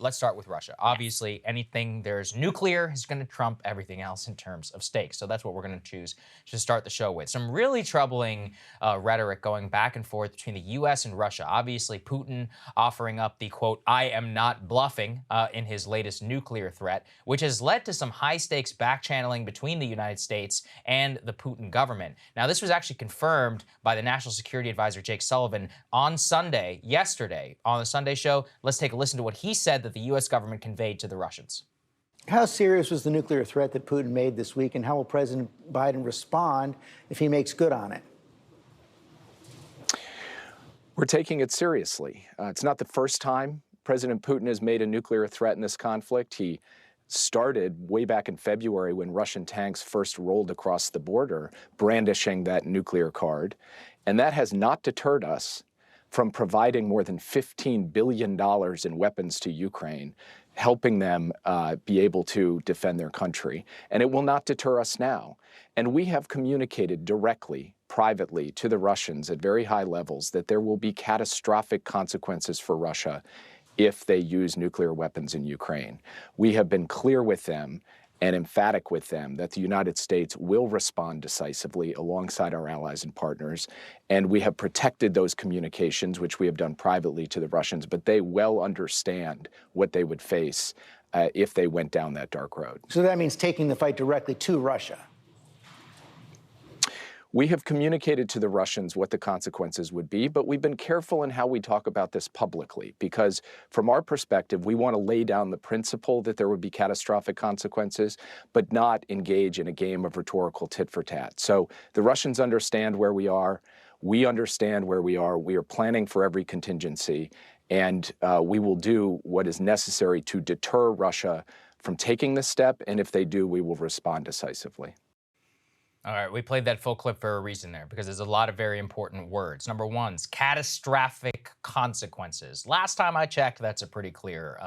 let's start with Russia. Obviously, anything there's nuclear is going to trump everything else in terms of stakes. So that's what we're going to choose to start the show with. Some really troubling rhetoric going back and forth between the U.S. and Russia. Obviously, Putin offering up the, quote, "I am not bluffing" in his latest nuclear threat, which has led to some high-stakes back-channeling between the United States and the Putin government. Now, this was actually confirmed by the National Security Advisor Jake Sullivan on Sunday, yesterday, on the Sunday show. Let's take a listen to what he said that the U.S. government conveyed to the Russians. How serious was the nuclear threat that Putin made this week, and how will President Biden respond if he makes good on it? We're taking it seriously. It's not the first time President Putin has made a nuclear threat in this conflict. He started way back in February when Russian tanks first rolled across the border, brandishing that nuclear card. And that has not deterred us from providing more than $15 billion in weapons to Ukraine, helping them be able to defend their country. And it will not deter us now. And we have communicated directly, privately, to the Russians at very high levels that there will be catastrophic consequences for Russia if they use nuclear weapons in Ukraine. We have been clear with them and emphatic with them that the United States will respond decisively alongside our allies and partners. And we have protected those communications, which we have done privately to the Russians, but they well understand what they would face if they went down that dark road. So that means taking the fight directly to Russia. We have communicated to the Russians what the consequences would be, but we've been careful in how we talk about this publicly, because from our perspective, we want to lay down the principle that there would be catastrophic consequences, but not engage in a game of rhetorical tit for tat. So the Russians understand where we are. We understand where we are. We are planning for every contingency, and we will do what is necessary to deter Russia from taking this step. And if they do, we will respond decisively. All right, we played that full clip for a reason there, because there's a lot of very important words. Number one is catastrophic consequences. Last time I checked, that's a pretty clear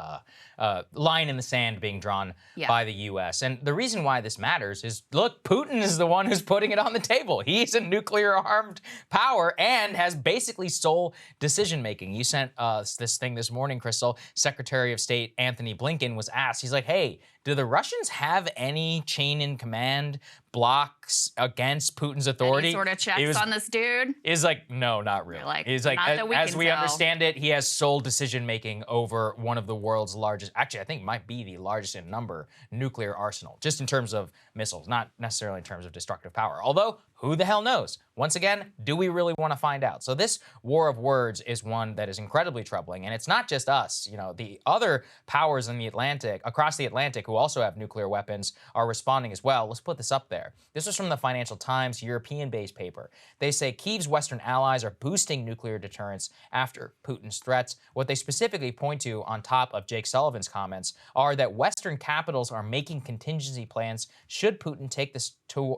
line in the sand being drawn by the U.S. And the reason why this matters is, look, Putin is the one who's putting it on the table. He's a nuclear-armed power and has basically sole decision-making. You sent us this thing this morning, Krystal. Secretary of State Anthony Blinken was asked, he's like, hey, do the Russians have any chain in command blocks against Putin's authority? Any sort of checks on this dude? He's like, no, not really. He's like, as we understand it, he has sole decision-making over one of the world's largest, actually, I think might be the largest in number, nuclear arsenal, just in terms of missiles, not necessarily in terms of destructive power. Although, who the hell knows? Once again, do we really want to find out? So this war of words is one that is incredibly troubling, and it's not just us. You know, the other powers in the Atlantic, across the Atlantic, who also have nuclear weapons, are responding as well. Let's put this up there. This is from the Financial Times European-based paper. They say Kyiv's Western allies are boosting nuclear deterrence after Putin's threats. What they specifically point to, on top of Jake Sullivan's comments, are that Western capitals are making contingency plans should Putin take the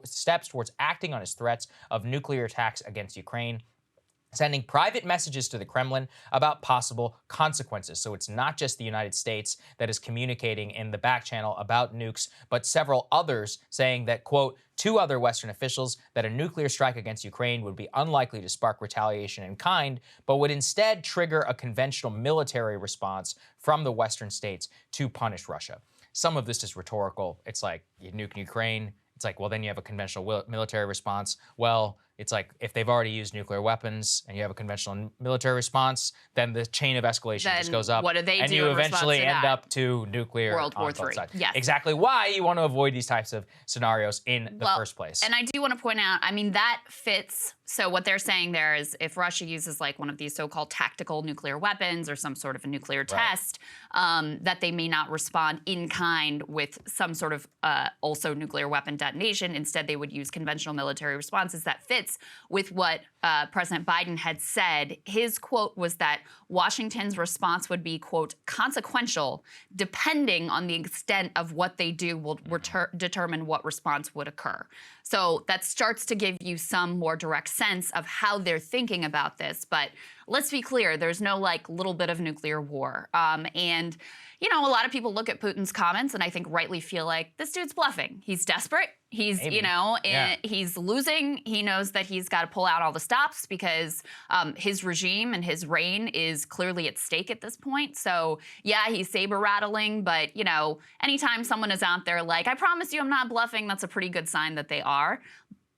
steps towards acting on his threats of nuclear attacks against Ukraine, sending private messages to the Kremlin about possible consequences. So it's not just the United States that is communicating in the back channel about nukes, but several others saying that, quote, two other Western officials, that a nuclear strike against Ukraine would be unlikely to spark retaliation in kind, but would instead trigger a conventional military response from the Western states to punish Russia. Some of this is rhetorical. It's like, you nuke Ukraine. It's like, well, then you have a conventional military response. Well, it's like, if they've already used nuclear weapons and you have a conventional military response, then the chain of escalation just goes up. What do they do? And you eventually end up to nuclear World War III. Yes. Exactly why you want to avoid these types of scenarios in the first place. And I do want to point out, I mean, that fits. So what they're saying there is, if Russia uses like one of these so-called tactical nuclear weapons or some sort of a nuclear test, that they may not respond in kind with some sort of also nuclear weapon detonation. Instead, they would use conventional military responses. That fits with what President Biden had said. His quote was that Washington's response would be, quote, consequential, depending on the extent of what they do will determine what response would occur. So that starts to give you some more direct sense of how they're thinking about this. But let's be clear, there's no like little bit of nuclear war. And you know, a lot of people look at Putin's comments and I think rightly feel like this dude's bluffing. He's desperate. He's, Maybe. you know, he's losing. He knows that he's got to pull out all the stops because his regime and his reign is clearly at stake at this point. So yeah, he's saber rattling, but you know, anytime someone is out there like, I promise you I'm not bluffing, that's a pretty good sign that they are.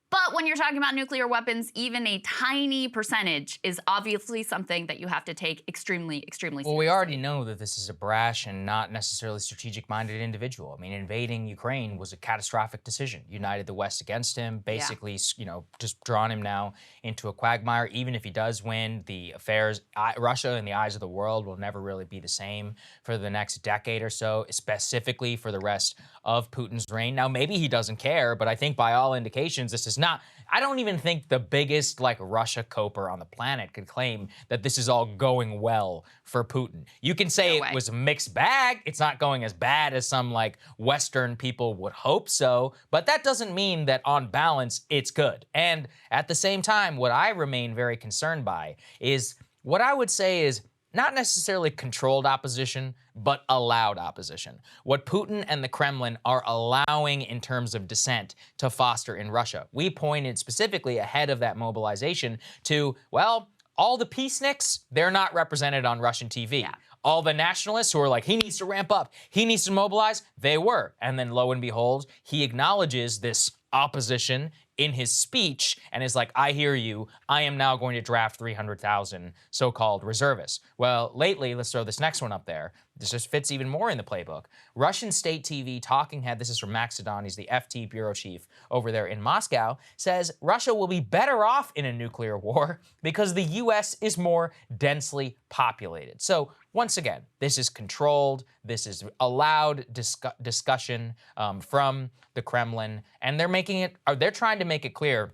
But when you're talking about nuclear weapons, even a tiny percentage is obviously something that you have to take extremely, extremely seriously. Well, we already know that this is a brash and not necessarily strategic-minded individual. I mean, invading Ukraine was a catastrophic decision. United the West against him, basically, you know, just drawn him now into a quagmire. Even if he does win, the affairs, Russia in the eyes of the world will never really be the same for the next decade or so, specifically for the rest of Putin's reign. Now, maybe he doesn't care, but I think by all indications, this is not, I don't even think the biggest like Russia coper on the planet could claim that this is all going well for Putin. You can say it was a mixed bag. It's not going as bad as some like Western people would hope so, but that doesn't mean that on balance, it's good. And at the same time, what I remain very concerned by is what I would say is not necessarily controlled opposition, but allowed opposition. What Putin and the Kremlin are allowing in terms of dissent to foster in Russia. We pointed specifically ahead of that mobilization to, well, all the peaceniks, they're not represented on Russian TV. Yeah. All the nationalists who are like, he needs to ramp up, he needs to mobilize, they were. And then lo and behold, he acknowledges this opposition in his speech and is like, I hear you, I am now going to draft 300,000 so-called reservists. Well, lately, let's throw this next one up there. This just fits even more in the playbook. Russian state TV talking head, this is from Max Sedon, he's the FT bureau chief over there in Moscow, says Russia will be better off in a nuclear war because the US is more densely populated. So once again, this is controlled, this is allowed discussion from the Kremlin, and they're trying to make it clear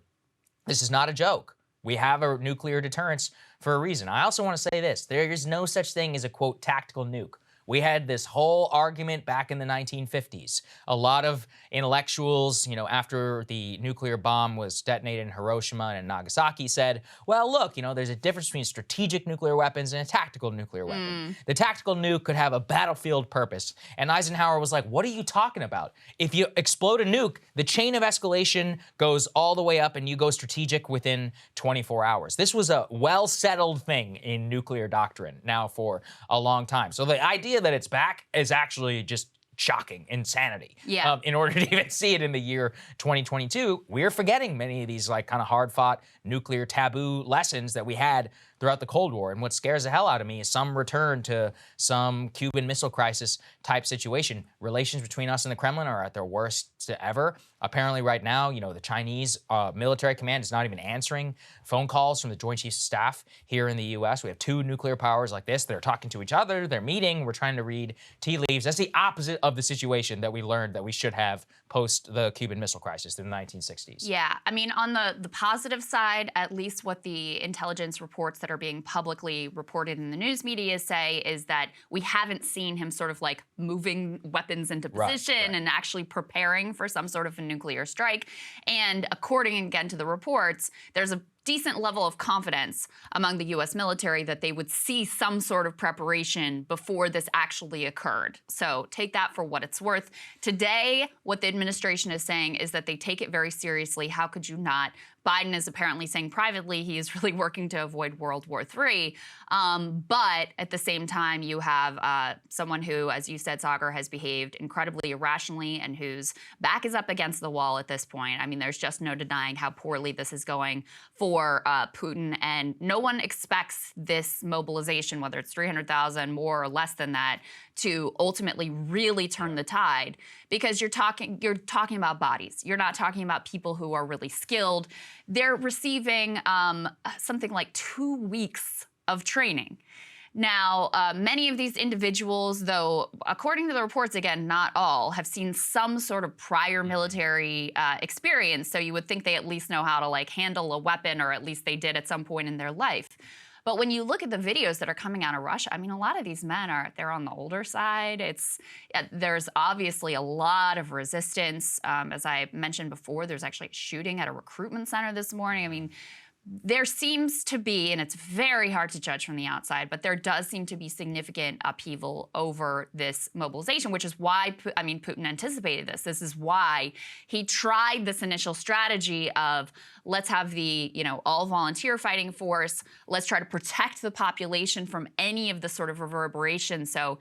this is not a joke. We have a nuclear deterrence for a reason. I also want to say this, there is no such thing as a, quote, tactical nuke. We had this whole argument back in the 1950s. A lot of intellectuals, you know, after the nuclear bomb was detonated in Hiroshima and Nagasaki said, well, look, you know, there's a difference between strategic nuclear weapons and a tactical nuclear weapon. The tactical nuke could have a battlefield purpose. And Eisenhower was like, what are you talking about? If you explode a nuke, the chain of escalation goes all the way up and you go strategic within 24 hours. This was a well-settled thing in nuclear doctrine now for a long time. So the idea that it's back is actually just shocking insanity. Yeah. In order to even see it in the year 2022, we're forgetting many of these like kind of hard-fought nuclear taboo lessons that we had throughout the Cold War. And what scares the hell out of me is some return to some Cuban Missile Crisis type situation. Relations between us and the Kremlin are at their worst ever. Apparently right now, you know, the Chinese military command is not even answering phone calls from the Joint Chiefs of Staff here in the US. We have two nuclear powers like this. They're talking to each other. They're meeting. We're trying to read tea leaves. That's the opposite of the situation that we learned that we should have post the Cuban Missile Crisis in the 1960s. Yeah, I mean, on the positive side, at least what the intelligence reports that are being publicly reported in the news media say is that we haven't seen him sort of like moving weapons into position and actually preparing for some sort of a nuclear strike. And according, again, to the reports, there's a decent level of confidence among the U.S. military that they would see some sort of preparation before this actually occurred. So take that for what it's worth. Today, what the administration is saying is that they take it very seriously. How could you not? Biden is apparently saying privately he is really working to avoid World War III. But at the same time, you have someone who, as you said, Saagar, has behaved incredibly irrationally and whose back is up against the wall at this point. I mean, there's just no denying how poorly this is going for Putin. And no one expects this mobilization, whether it's 300,000 more or less than that, to ultimately really turn the tide, because you're talking about bodies. You're not talking about people who are really skilled. They're receiving something like 2 weeks of training. Now, many of these individuals, though, according to the reports, again, not all, have seen some sort of prior military experience. So you would think they at least know how to like handle a weapon, or at least they did at some point in their life. But when you look at the videos that are coming out of Russia, I mean, a lot of these men they're on the older side. There's obviously a lot of resistance. As I mentioned before, there's actually a shooting at a recruitment center this morning. I mean, there seems to be, and it's very hard to judge from the outside, but there does seem to be significant upheaval over this mobilization, which is why, Putin anticipated this. This is why he tried this initial strategy of let's have the, all volunteer fighting force. Let's try to protect the population from any of the sort of reverberation. So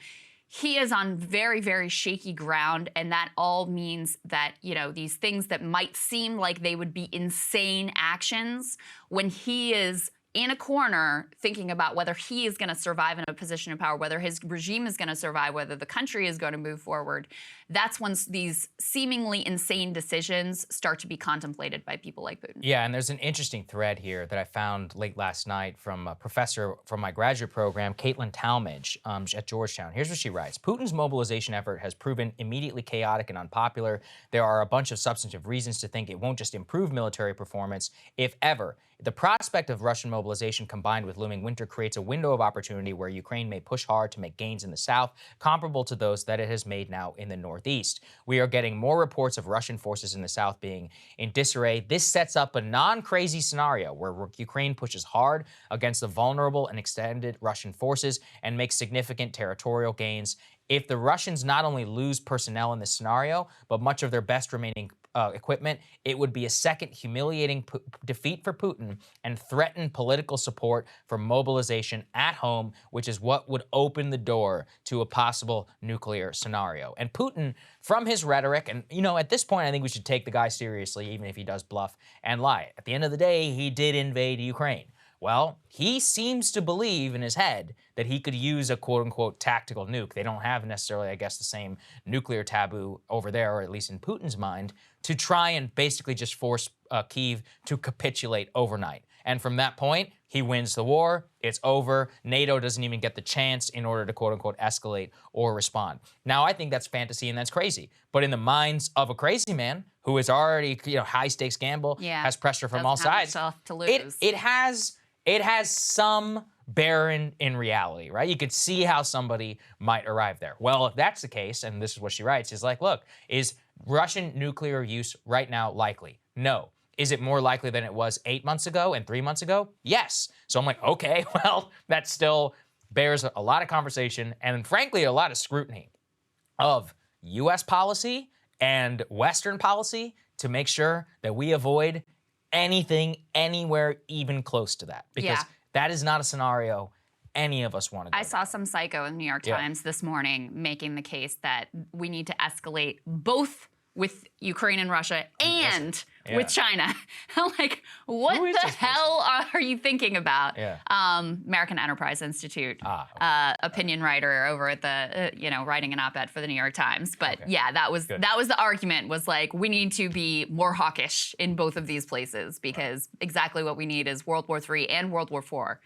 he is on very, very shaky ground, and that all means that, these things that might seem like they would be insane actions, when he is in a corner thinking about whether he is going to survive in a position of power, whether his regime is going to survive, whether the country is going to move forward, that's when these seemingly insane decisions start to be contemplated by people like Putin. Yeah, and there's an interesting thread here that I found late last night from a professor from my graduate program, Caitlin Talmadge at Georgetown. Here's what she writes. Putin's mobilization effort has proven immediately chaotic and unpopular. There are a bunch of substantive reasons to think it won't just improve military performance, if ever. The prospect of Russian mobilization combined with looming winter creates a window of opportunity where Ukraine may push hard to make gains in the south, comparable to those that it has made now in the northeast. We are getting more reports of Russian forces in the south being in disarray. This sets up a non-crazy scenario where Ukraine pushes hard against the vulnerable and extended Russian forces and makes significant territorial gains. If the Russians not only lose personnel in this scenario, but much of their best remaining equipment, it would be a second humiliating defeat for Putin and threaten political support for mobilization at home, which is what would open the door to a possible nuclear scenario. And Putin, from his rhetoric, and at this point, I think we should take the guy seriously, even if he does bluff and lie. At the end of the day, he did invade Ukraine. Well, he seems to believe in his head that he could use a quote-unquote tactical nuke. They don't have necessarily, I guess, the same nuclear taboo over there, or at least in Putin's mind, to try and basically just force Kyiv to capitulate overnight. And from that point, he wins the war, it's over, NATO doesn't even get the chance in order to quote-unquote escalate or respond. Now, I think that's fantasy and that's crazy. But in the minds of a crazy man who is already, high-stakes gamble, has pressure from all sides, to lose. It has some bearing in reality, right? You could see how somebody might arrive there. Well, if that's the case, and this is what she writes, is like, look, is Russian nuclear use right now likely? No. Is it more likely than it was 8 months ago and 3 months ago? Yes. So I'm like, okay, well, that still bears a lot of conversation and frankly, a lot of scrutiny of US policy and Western policy to make sure that we avoid anything anywhere even close to that, because that is not a scenario any of us want to go I saw some psycho in the New York Times this morning making the case that we need to escalate both with Ukraine and Russia and with China. I'm like, what the hell are you thinking about? American Enterprise Institute opinion writer over at the, writing an op-ed for the New York Times. But that was the argument, was like, we need to be more hawkish in both of these places, because exactly what we need is World War III and World War IV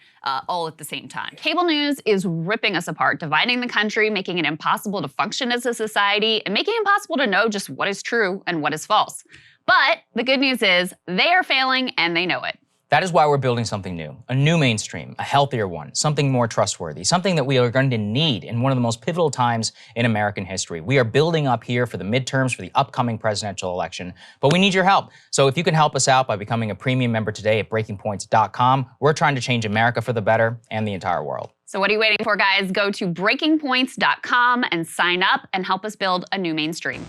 all at the same time. Cable news is ripping us apart, dividing the country, making it impossible to function as a society, and making it impossible to know just what is true and what is false. But the good news is they are failing and they know it. That is why we're building something new, a new mainstream, a healthier one, something more trustworthy, something that we are going to need in one of the most pivotal times in American history. We are building up here for the midterms, for the upcoming presidential election, but we need your help. So if you can help us out by becoming a premium member today at breakingpoints.com, we're trying to change America for the better and the entire world. So what are you waiting for, guys? Go to breakingpoints.com and sign up and help us build a new mainstream.